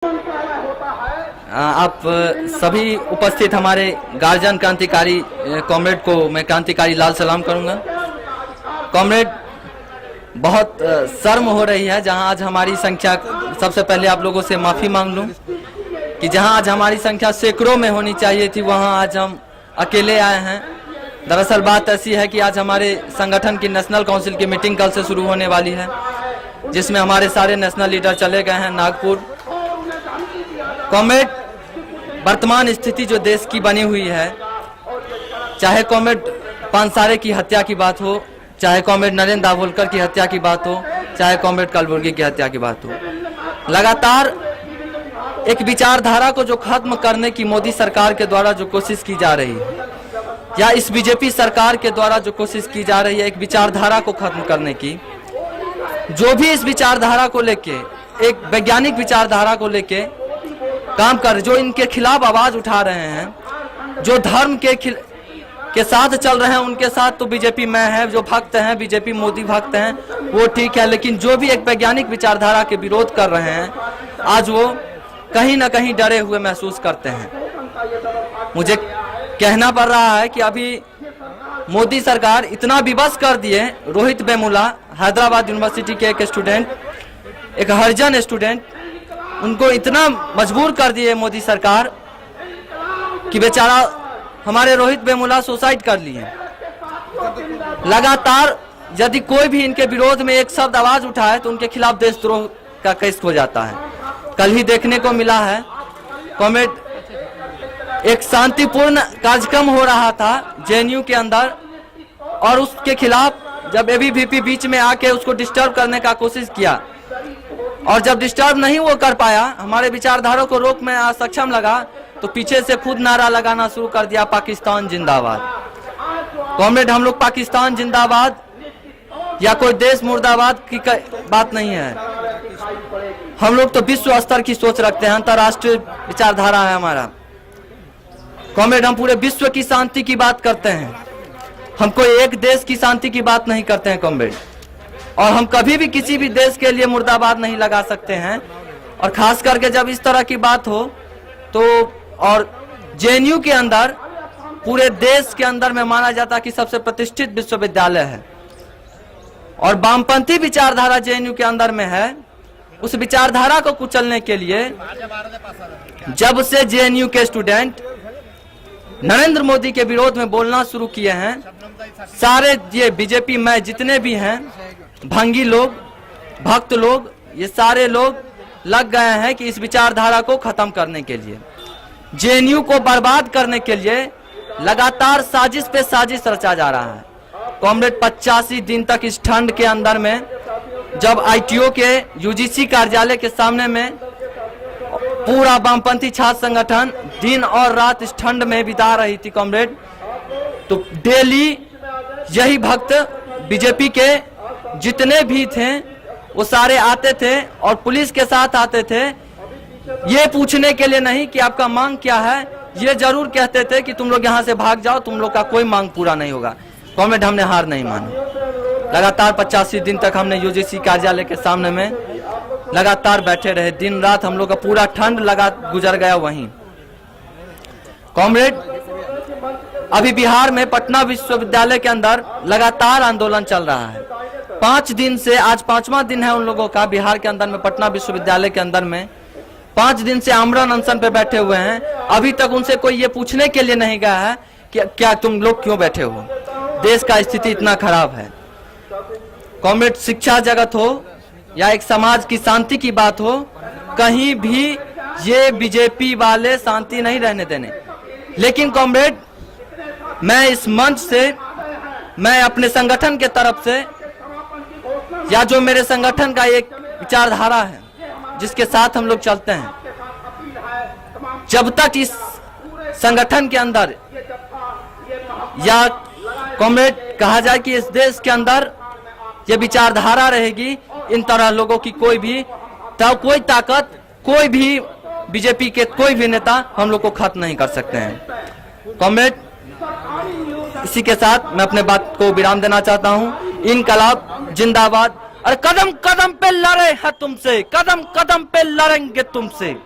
आप सभी उपस्थित हमारे गार्जियन क्रांतिकारी कॉमरेड को मैं क्रांतिकारी लाल सलाम करूंगा। कॉमरेड, बहुत शर्म हो रही है जहां आज हमारी संख्या, सबसे पहले आप लोगों से माफ़ी मांग लूं कि जहां आज हमारी संख्या सैकड़ों में होनी चाहिए थी वहां आज हम अकेले आए हैं। दरअसल बात ऐसी है कि आज हमारे संगठन की नेशनल काउंसिल की मीटिंग कल से शुरू होने वाली है, जिसमें हमारे सारे नेशनल लीडर चले गए हैं नागपुर। कॉमरेड, वर्तमान स्थिति जो देश की बनी हुई है, चाहे कॉमरेड पानसारे की हत्या की बात हो, चाहे कॉमरेड नरेंद्र दाभोलकर की हत्या की बात हो, चाहे कॉमरेड कलबुर्गी की हत्या की बात हो, लगातार एक विचारधारा को जो खत्म करने की मोदी सरकार के द्वारा जो कोशिश की जा रही है, या इस बीजेपी सरकार के द्वारा जो कोशिश की जा रही है एक विचारधारा को खत्म करने की, जो भी इस विचारधारा को लेके, एक वैज्ञानिक विचारधारा को लेके काम कर, जो इनके खिलाफ आवाज उठा रहे हैं, जो धर्म के साथ चल रहे हैं, उनके साथ तो बीजेपी में है, जो भक्त हैं बीजेपी मोदी भक्त हैं वो ठीक है, लेकिन जो भी एक वैज्ञानिक विचारधारा के विरोध कर रहे हैं आज वो कहीं ना कहीं डरे हुए महसूस करते हैं। मुझे कहना पड़ रहा है कि अभी मोदी सरकार इतना विवश कर दिए, रोहित वेमुला हैदराबाद यूनिवर्सिटी के एक स्टूडेंट, एक हरिजन स्टूडेंट, उनको इतना मजबूर कर दिए मोदी सरकार कि बेचारा हमारे रोहित वेमुला सुसाइड कर लिए। लगातार यदि कोई भी इनके विरोध में एक शब्द आवाज उठाए तो उनके खिलाफ देशद्रोह का केस हो जाता है। कल ही देखने को मिला है कॉमरेड, एक शांतिपूर्ण कार्यक्रम हो रहा था जेएनयू के अंदर और उसके खिलाफ जब एबीवीपी बीच में आके उसको डिस्टर्ब करने का कोशिश किया और जब डिस्टर्ब नहीं वो कर पाया, हमारे विचारधारा को रोक में असक्षम लगा, तो पीछे से खुद नारा लगाना शुरू कर दिया, पाकिस्तान जिंदाबाद। कॉमरेड, हम लोग पाकिस्तान जिंदाबाद या कोई देश मुर्दाबाद की बात नहीं है, हम लोग तो विश्व स्तर की सोच रखते हैं, अंतर्राष्ट्रीय विचारधारा है हमारा। कॉमरेड, हम पूरे विश्व की शांति की बात करते हैं, हम कोई एक देश की शांति की बात नहीं करते हैं कॉमरेड, और हम कभी भी किसी भी देश के लिए मुर्दाबाद नहीं लगा सकते हैं। और खास करके जब इस तरह की बात हो तो, और जेएनयू के अंदर पूरे देश के अंदर में माना जाता है कि सबसे प्रतिष्ठित विश्वविद्यालय है और वामपंथी विचारधारा जेएनयू के अंदर में है, उस विचारधारा को कुचलने के लिए जब से जेएनयू के स्टूडेंट नरेंद्र मोदी के विरोध में बोलना शुरू किए हैं, सारे ये बीजेपी में जितने भी हैं भंगी लोग, भक्त लोग, ये सारे लोग लग गए हैं कि इस विचारधारा को खत्म करने के लिए, जेएनयू को बर्बाद करने के लिए लगातार साजिश पे साजिश रचा जा रहा है। कॉमरेड, 85 दिन तक इस ठंड के अंदर में जब आईटीओ के यूजीसी कार्यालय के सामने में पूरा वामपंथी छात्र संगठन दिन और रात इस ठंड में बिता रही थी कॉमरेड, तो डेली यही भक्त बीजेपी के जितने भी थे वो सारे आते थे और पुलिस के साथ आते थे, ये पूछने के लिए नहीं कि आपका मांग क्या है, ये जरूर कहते थे कि तुम लोग यहाँ से भाग जाओ, तुम लोग का कोई मांग पूरा नहीं होगा। कॉमरेड, हमने हार नहीं मानी, लगातार 85 दिन तक हमने यूजीसी कार्यालय के सामने में लगातार बैठे रहे, दिन रात हम लोग का पूरा ठंड गुजर गया वहीं। कॉमरेड, अभी बिहार में पटना विश्वविद्यालय के अंदर लगातार आंदोलन चल रहा है, 5 दिन से, आज 5वां दिन है उन लोगों का बिहार के अंदर में, पटना विश्वविद्यालय के अंदर में 5 दिन से आमरण अनशन पे बैठे हुए हैं। अभी तक उनसे कोई ये पूछने के लिए नहीं गया है कि क्या तुम लोग क्यों बैठे हो, देश का स्थिति इतना खराब है। कॉमरेड, शिक्षा जगत हो या एक समाज की शांति की बात हो, कहीं भी ये बीजेपी वाले शांति नहीं रहने देने। लेकिन कॉमरेड, मैं इस मंच से, मैं अपने संगठन के तरफ से, या जो मेरे संगठन का एक विचारधारा है जिसके साथ हम लोग चलते हैं, जब तक इस संगठन के अंदर या कॉमरेड कहा जाए कि इस देश के अंदर ये विचारधारा रहेगी, इन तरह लोगों की कोई ताकत, कोई भी बीजेपी के कोई भी नेता हम लोग को खत्म नहीं कर सकते हैं। कॉमरेड, इसी के साथ मैं अपने बात को विराम देना चाहता हूं। इनकलाब जिंदाबाद, और कदम कदम पे लड़े हैं तुमसे, कदम कदम पे लड़ेंगे तुमसे।